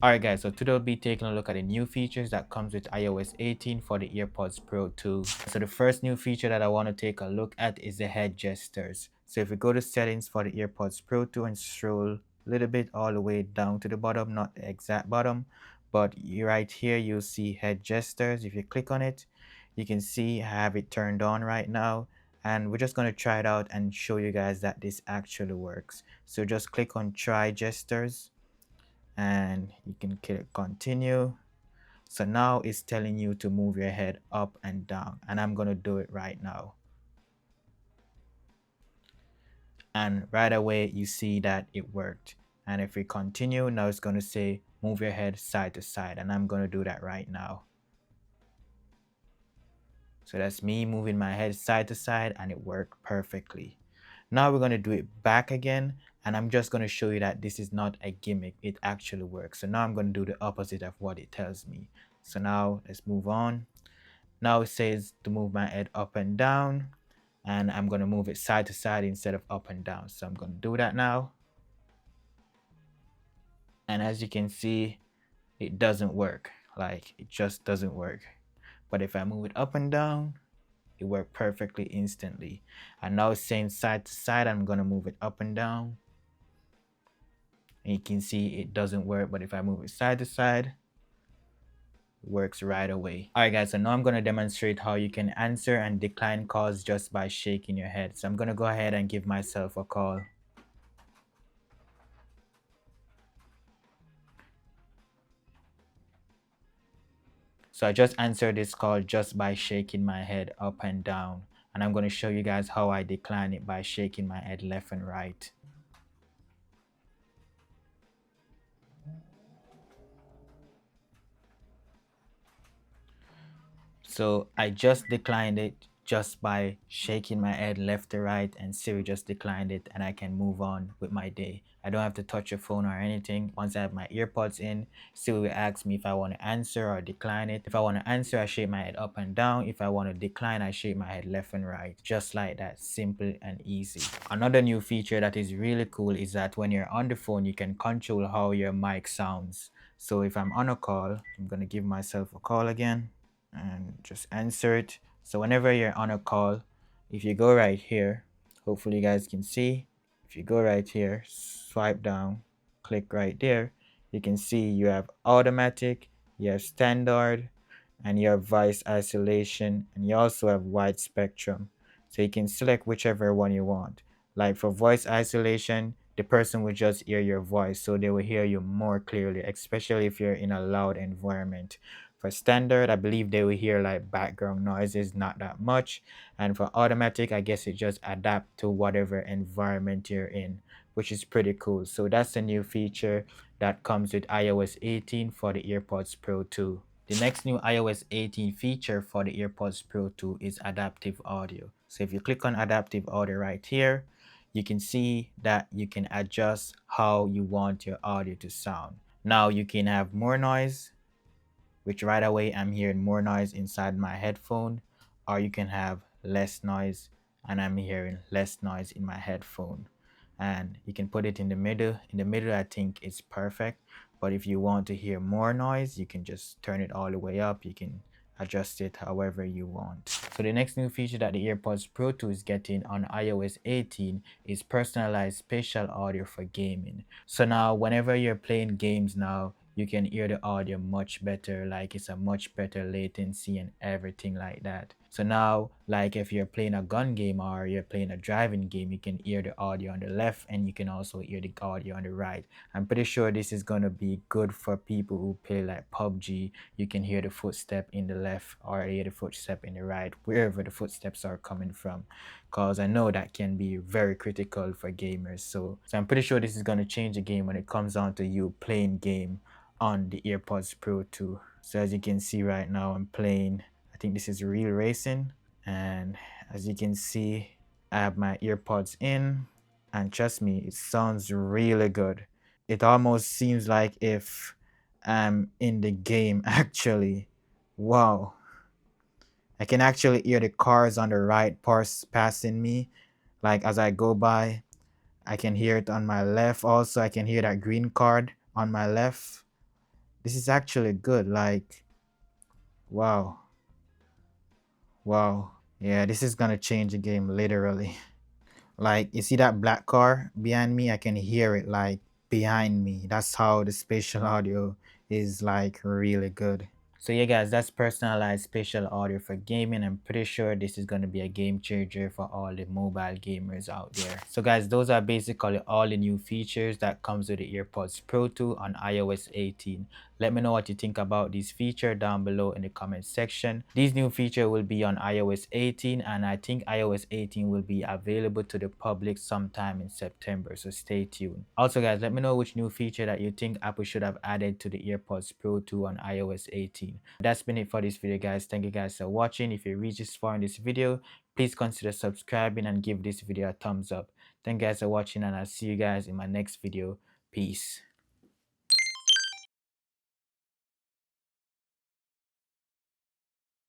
Alright guys, so today we'll be taking a look at the new features that comes with iOS 18 for the AirPods Pro 2. So the first new feature that I want to take a look at is the head gestures. So if we go to settings for the AirPods Pro 2 and scroll a little bit all the way down to the bottom, not the exact bottom, but right here you'll see head gestures. If you click on it, you can see I have it turned on right now. And we're just going to try it out and show you guys that this actually works. So just click on try gestures and you can click continue. So now it's telling you to move your head up and down, and I'm going to do it right now. And right away you see that it worked. And if we continue, now it's going to say move your head side to side, and I'm going to do that right now. So that's me moving my head side to side, and it worked perfectly. Now we're going to do it back again, and I'm just going to show you that this is not a gimmick. It actually works. So now I'm going to do the opposite of what it tells me. So now let's move on. Now it says to move my head up and down, and I'm going to move it side to side instead of up and down. So I'm going to do that now. And as you can see, it doesn't work. Like, it just doesn't work. But if I move it up and down, it worked perfectly instantly. And now it's saying side to side. I'm going to move it up and down. And you can see it doesn't work. But if I move it side to side, it works right away. Alright guys, so now I'm going to demonstrate how you can answer and decline calls just by shaking your head. So I'm going to go ahead and give myself a call. So I just answered this call just by shaking my head up and down. And I'm going to show you guys how I decline it by shaking my head left and right. So I just declined it just by shaking my head left to right, and Siri just declined it, and I can move on with my day. I don't have to touch a phone or anything. Once I have my earpods in, Siri will ask me if I want to answer or decline it. If I want to answer, I shake my head up and down. If I want to decline, I shake my head left and right. Just like that, simple and easy. Another new feature that is really cool is that when you're on the phone, you can control how your mic sounds. So if I'm on a call, I'm going to give myself a call again and just answer it. So whenever you're on a call, if you go right here, hopefully you guys can see, if you go right here, swipe down, click right there, you can see you have automatic, you have standard, and you have voice isolation, and you also have wide spectrum. So you can select whichever one you want. Like for voice isolation, the person will just hear your voice, so they will hear you more clearly, especially if you're in a loud environment. For standard, I believe they will hear like background noises, not that much. And for automatic, I guess it just adapt to whatever environment you're in, which is pretty cool. So that's a new feature that comes with iOS 18 for the AirPods Pro 2. The next new iOS 18 feature for the AirPods Pro 2 is adaptive audio. So if you click on adaptive audio right here, you can see that you can adjust how you want your audio to sound. Now you can have more noise, which right away I'm hearing more noise inside my headphone, or you can have less noise and I'm hearing less noise in my headphone. And you can put it in the middle. In the middle, I think it's perfect. But if you want to hear more noise, you can just turn it all the way up. You can adjust it however you want. So the next new feature that the AirPods Pro 2 is getting on iOS 18 is personalized spatial audio for gaming. So now whenever you're playing games now, you can hear the audio much better, like it's a much better latency and everything like that. So now, like if you're playing a gun game or you're playing a driving game, you can hear the audio on the left and you can also hear the audio on the right. I'm pretty sure this is going to be good for people who play like PUBG. You can hear the footstep in the left or hear the footstep in the right, wherever the footsteps are coming from, because I know that can be very critical for gamers. So I'm pretty sure this is going to change the game when it comes down to you playing game on the AirPods Pro 2. So as you can see right now, I'm playing, I think this is Real Racing, and as you can see, I have my earpods in, and trust me, it sounds really good. It almost seems like if I'm in the game actually. Wow. I can actually hear the cars on the right passing me, like as I go by. I can hear it on my left also. I can hear that green card on my left. This is actually good. Like, wow, wow. Yeah, this is gonna change the game literally. Like, you see that black car behind me? I can hear it like behind me. That's how the spatial audio is like really good. So yeah guys, that's personalized spatial audio for gaming. I'm pretty sure this is going to be a game changer for all the mobile gamers out there. So guys, those are basically all the new features that comes with the AirPods Pro 2 on iOS 18. Let me know what you think about this feature down below in the comment section. These new features will be on iOS 18, and I think iOS 18 will be available to the public sometime in September, so stay tuned. Also guys, let me know which new feature that you think Apple should have added to the AirPods Pro 2 on iOS 18. That's been it for this video guys. Thank you guys for watching. If you reached this far in this video, please consider subscribing and give this video a thumbs up. Thank you guys for watching, and I'll see you guys in my next video. Peace.